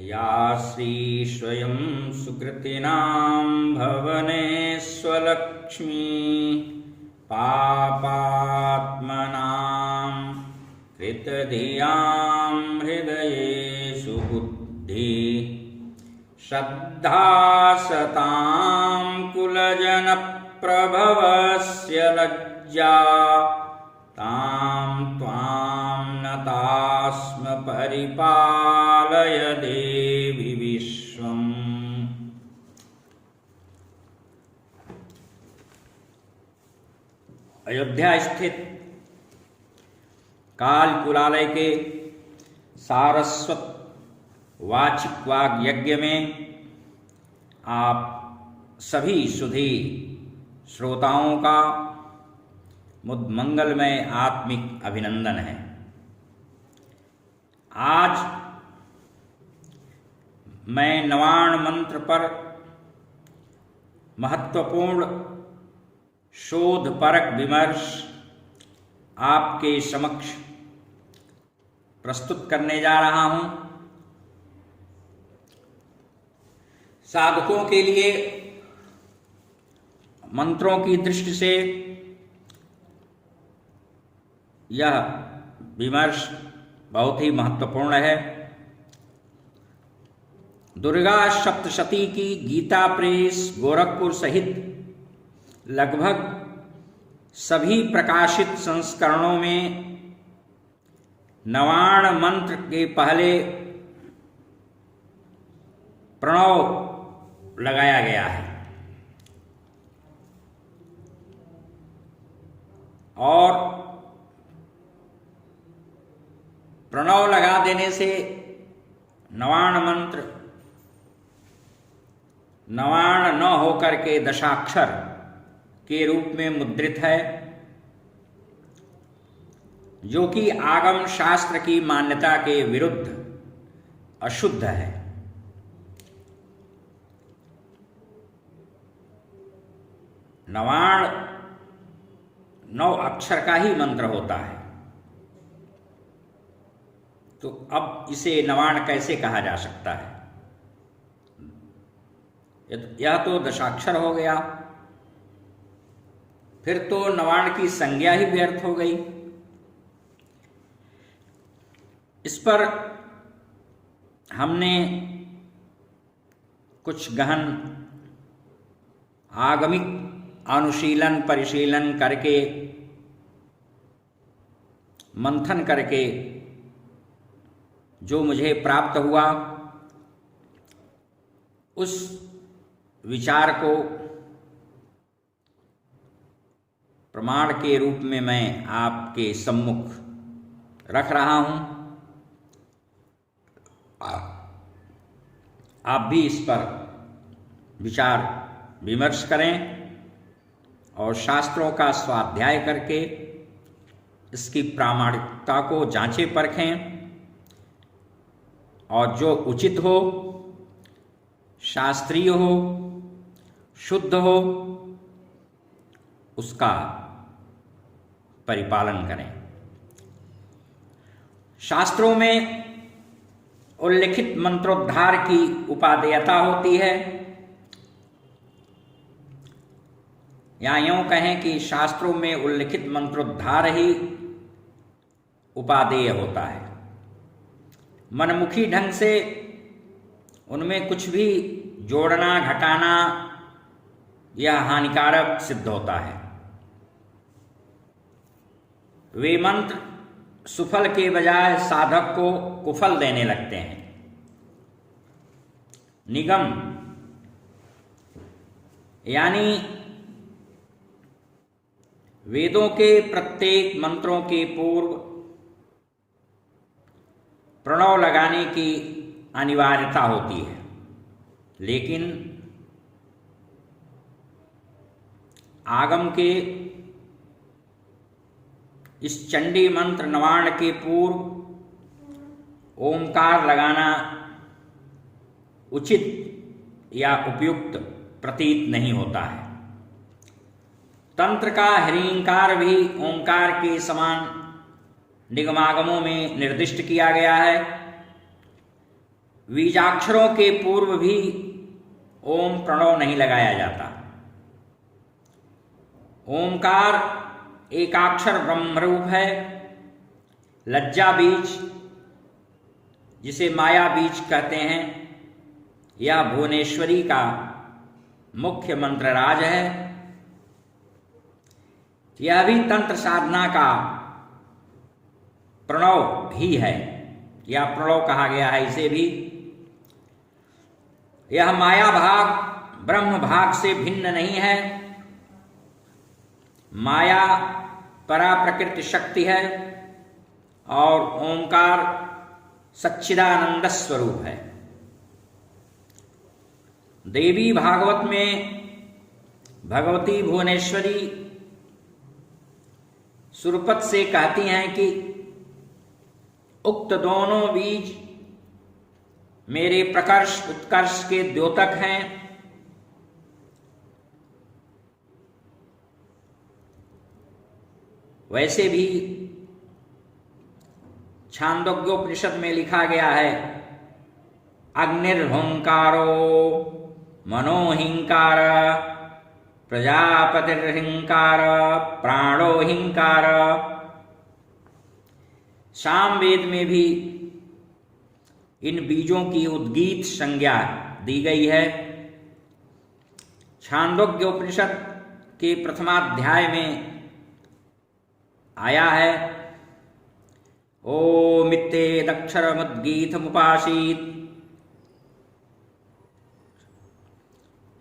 या श्री स्वयं सुकृतिनां भवनेष्वलक्ष्मी पापात्मनां कृतधियां हृदयेषु बुद्धि श्रद्धा सतां कुलजनप्रभवस्य लज्जा तां त्वां नतास्म परिपालय देवि विश्वम्। अयोध्या स्थित काल कुलालय के सारस्वत वाचिक वाग यज्ञ में आप सभी सुधी श्रोताओं का मुद मंगलमय आत्मिक अभिनंदन है। आज मैं नवाण मंत्र पर महत्वपूर्ण शोधपरक विमर्श आपके समक्ष प्रस्तुत करने जा रहा हूं। साधकों के लिए मंत्रों की दृष्टि से यह विमर्श बहुत ही महत्वपूर्ण है। दुर्गा सप्तशती की गीता प्रेस गोरखपुर सहित लगभग सभी प्रकाशित संस्करणों में नवाण मंत्र के पहले प्रणव लगाया गया है और प्रणव लगा देने से नवाण मंत्र नवाण न होकर के दशाक्षर के रूप में मुद्रित है, जो कि आगम शास्त्र की मान्यता के विरुद्ध अशुद्ध है। नवाण 9 अक्षर का ही मंत्र होता है, तो अब इसे नवाण कैसे कहा जा सकता है? यह तो दशाक्षर हो गया, फिर तो नवाण की संज्ञा ही व्यर्थ हो गई। इस पर हमने कुछ गहन आगमिक अनुशीलन परिशीलन करके मंथन करके जो मुझे प्राप्त हुआ, उस विचार को प्रमाण के रूप में मैं आपके सम्मुख रख रहा हूं। आप भी इस पर विचार विमर्श करें और शास्त्रों का स्वाध्याय करके इसकी प्रामाणिकता को जांचें परखें और जो उचित हो, शास्त्रीय हो, शुद्ध हो, उसका परिपालन करें। शास्त्रों में उल्लिखित मंत्रोद्धार की उपादेयता होती है, या यूं कहें कि शास्त्रों में उल्लिखित मंत्रोद्धार ही उपादेय होता है। मनमुखी ढंग से उनमें कुछ भी जोड़ना घटाना यह हानिकारक सिद्ध होता है। वे मंत्र सुफल के बजाय साधक को कुफल देने लगते हैं। निगम यानी वेदों के प्रत्येक मंत्रों के पूर्व प्रणव लगाने की अनिवार्यता होती है, लेकिन आगम के इस चंडी मंत्र नवाण के पूर्व ओंकार लगाना उचित या उपयुक्त प्रतीत नहीं होता है। तंत्र का ह्रींकार भी ओंकार के समान निगमागमों में निर्दिष्ट किया गया है, बीजाक्षरों के पूर्व भी ओम प्रणव नहीं लगाया जाता। ओमकार एकाक्षर ब्रह्मरूप है। लज्जा बीज, जिसे माया बीज कहते हैं, यह भुवनेश्वरी का मुख्य मंत्र राज है। यह भी तंत्र साधना का प्रणव ही है, या प्रणव कहा गया है इसे भी। यह माया भाग ब्रह्म भाग से भिन्न नहीं है। माया परा प्रकृति शक्ति है और ओंकार सच्चिदानंद स्वरूप है। देवी भागवत में भगवती भुवनेश्वरी सुरपत से कहती हैं कि उक्त दोनों बीज मेरे प्रकर्ष उत्कर्ष के द्योतक हैं। वैसे भी छांदोग्योपनिषद में लिखा गया है, अग्निर्हुंकारो मनोहिंकार प्रजापतिर्हिंकार प्राणो हिंकार। सामवेद में भी इन बीजों की उद्गीत संज्ञा दी गई है। छांदोग्योपनिषद के प्रथमाध्याय में आया है, ओमित्येदक्षरमुद्गीतमुपासीत्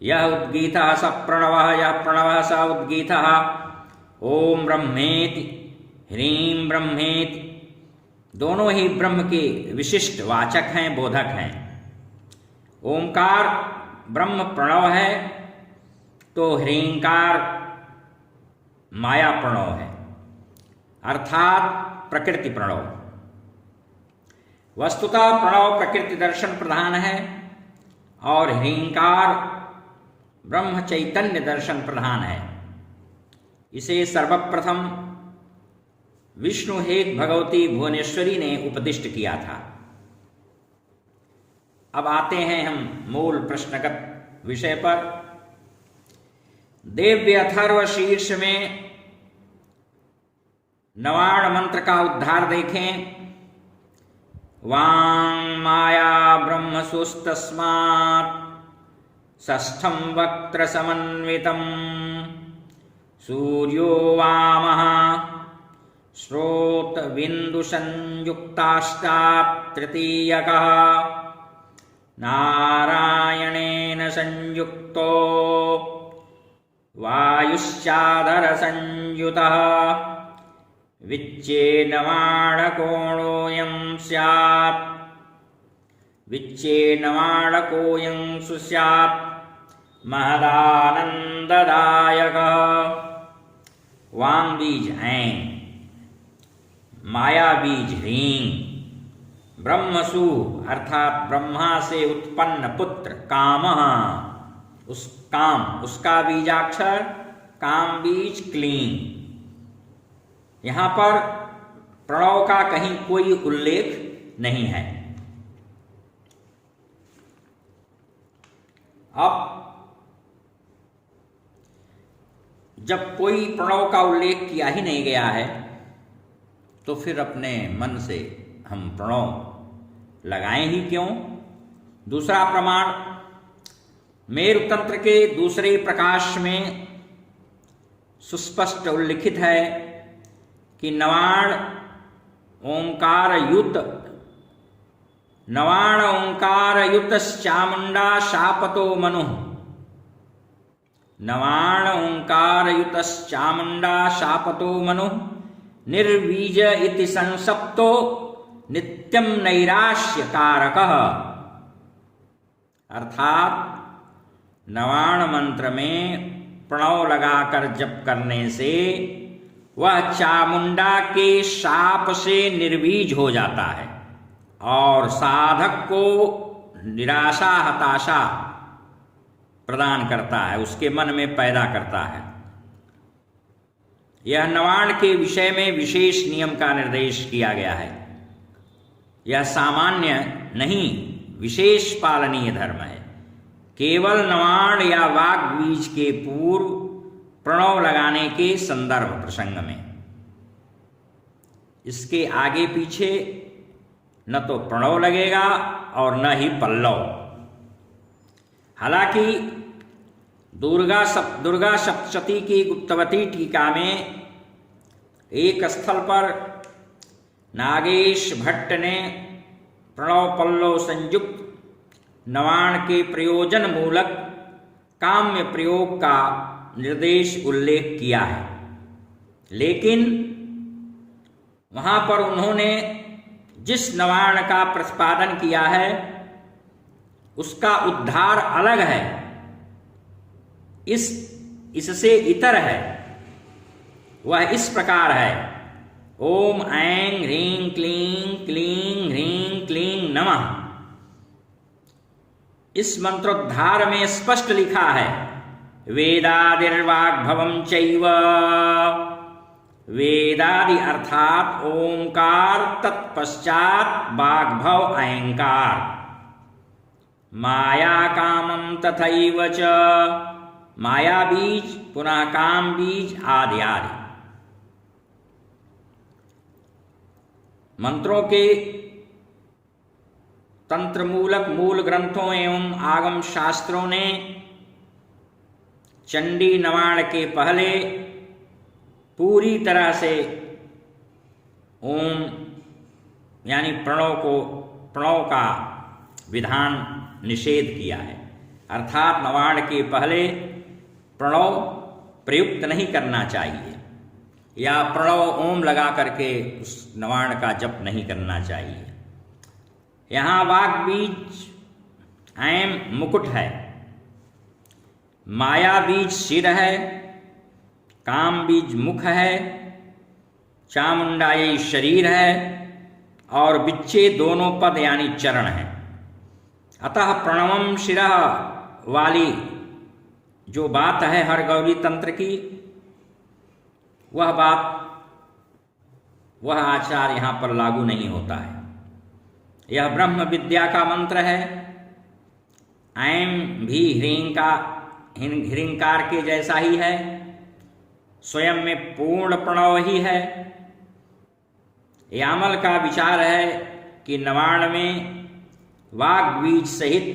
यह उद्गीतः स प्रणवः, यह प्रणवः स उद्गीतः। ओम ब्रह्मेति ह्रीं ब्रह्मेति, दोनों ही ब्रह्म के विशिष्ट वाचक हैं, बोधक हैं। ओंकार ब्रह्म प्रणव है तो ह्रींकार माया प्रणव है, अर्थात प्रकृति प्रणव। वस्तुतः प्रणव प्रकृति दर्शन प्रधान है और ह्रींकार ब्रह्म चैतन्य दर्शन प्रधान है। इसे सर्वप्रथम विष्णु हेत भगवती भुवनेश्वरी ने उपदिष्ट किया था। अब आते हैं हम मूल प्रश्नगत विषय पर। देव्य अथर्व शीर्ष में नवाण मंत्र का उद्धार देखें। वांग माया ब्रह्म सुस्तस्मात् षष्ठं वक्त्र समन्वितं सूर्यो वामः श्रोत बिंदु संयुक्ताष्टात् तृतीयकः नारायणेन संयुक्तो वायुश्चाधर संयुतः विच्चेनवाणकोणोऽयं स्यात् विच्चेनवाणकोऽयं सुस्यात् महदानंददायकः। वांग बीज ऐं, माया बीज ह्रीं, ब्रह्मसु अर्थात ब्रह्मा से उत्पन्न पुत्र कामः, उस काम उसका बीजाक्षर काम बीज क्लीं। यहां पर प्रणव का कहीं कोई उल्लेख नहीं है। अब जब कोई प्रणव का उल्लेख किया ही नहीं गया है तो फिर अपने मन से हम प्रणव लगाएं ही क्यों। दूसरा प्रमाण मेरुतंत्र के दूसरे प्रकाश में सुस्पष्ट उल्लिखित है कि नवाण ओंकार युतश्चामुंडा शापतो मनु। नवाण ओंकार युतश्चामुंडा शापतो मनु निर्बीज इति संसप्तो नित्यं नैराश्य कारकः। अर्थात नवाण मंत्र में प्रणव लगाकर जप करने से वह चामुंडा के शाप से निर्बीज हो जाता है और साधक को निराशा हताशा प्रदान करता है, उसके मन में पैदा करता है। यह नवाण के विषय में विशेष नियम का निर्देश किया गया है। यह सामान्य नहीं, विशेष पालनीय धर्म है। केवल नवाण या वाग बीज के पूर्व प्रणव लगाने के संदर्भ प्रसंग में, इसके आगे पीछे न तो प्रणव लगेगा और न ही पल्लव। हालांकि दुर्गा सप्तशती की गुप्तवती टीका में एक स्थल पर नागेश भट्ट ने प्रणव पल्लव संयुक्त नवाण के प्रयोजन मूलक काम्य प्रयोग का निर्देश उल्लेख किया है, लेकिन वहां पर उन्होंने जिस नवाण का प्रतिपादन किया है उसका उद्धार अलग है, इससे इतर है। वह इस प्रकार है: ओम ऐं ह्रीं क्लीं क्लीं ह्रीं क्लीं नमः। इस मंत्रोद्धार में स्पष्ट लिखा है वेदादिर्वाग्भवं चैव, वेदादि अर्थात ओंकार, तत्पश्चात वाग्भव अहंकार, माया कामं तथैव च, माया बीज पुनः काम बीज आदि आदि। मंत्रों के तंत्र मूलक मूल ग्रंथों एवं आगम शास्त्रों ने चंडी नवाण के पहले पूरी तरह से ओम यानी प्रणव का विधान निषेध किया है, अर्थात नवाण के पहले प्रणव प्रयुक्त नहीं करना चाहिए या प्रणव ओम लगा करके उस नवाण का जप नहीं करना चाहिए। यहाँ वाग बीज ऐं मुकुट है, माया बीज सिर है, काम बीज मुख है, चामुंडा ये शरीर है और बिच्चे दोनों पद यानी चरण है। अतः प्रणवम शिरः वाली जो बात है हर गौरी तंत्र की, वह आचार यहाँ पर लागू नहीं होता है। यह ब्रह्म विद्या का मंत्र है। ऐं भी ह्रींकार के जैसा ही है, स्वयं में पूर्ण प्रणव ही है। यामल का विचार है कि नवाण में वाग बीज सहित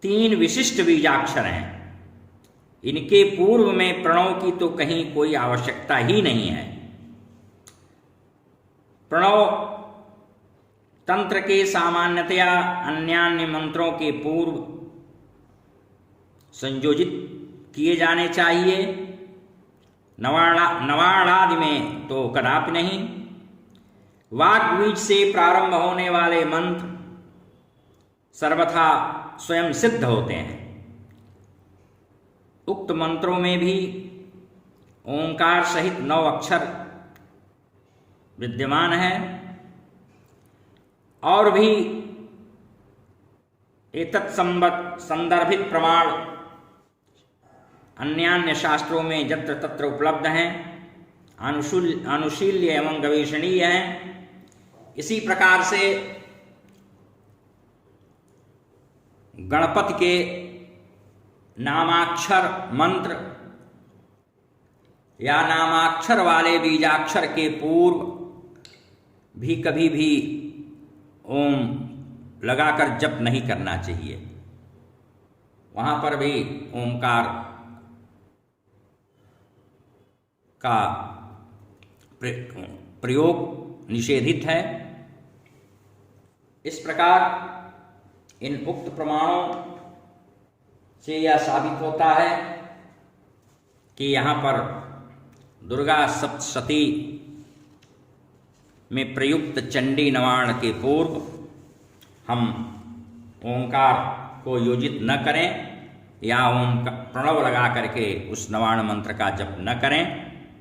3 विशिष्ट बीजाक्षर हैं। इनके पूर्व में प्रणव की तो कहीं कोई आवश्यकता ही नहीं है। प्रणव तंत्र के सामान्यतया अन्यान्य मंत्रों के पूर्व संयोजित किए जाने चाहिए, नवाणादि में तो कदापि नहीं। वाग बीज से प्रारंभ होने वाले मंत्र सर्वथा स्वयं सिद्ध होते हैं। उक्त मंत्रों में भी ओंकार सहित 9 अक्षर विद्यमान है और भी एतत् संदर्भित प्रमाण अन्यान्य शास्त्रों में यत्र तत्र उपलब्ध हैं, अनुशील्य एवं गवेषणीय हैं। इसी प्रकार से गणपति के नामाक्षर मंत्र या नामाक्षर वाले बीजाक्षर के पूर्व भी कभी भी ओम लगाकर जप नहीं करना चाहिए। वहां पर भी ओंकार का प्रयोग निषेधित है। इस प्रकार इन उक्त प्रमाणों से यह साबित होता है कि यहाँ पर दुर्गा सप्तशती में प्रयुक्त चंडी नवाण के पूर्व हम ओंकार को योजित न करें या ओम प्रणव लगा करके उस नवाण मंत्र का जप न करें।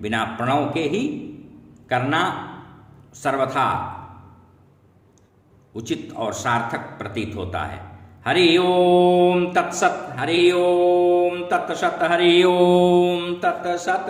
बिना प्रणव के ही करना सर्वथा उचित और सार्थक प्रतीत होता है। हरि ओम तत्सत, हरि ओम तत्सत, हरि ओम तत्सत।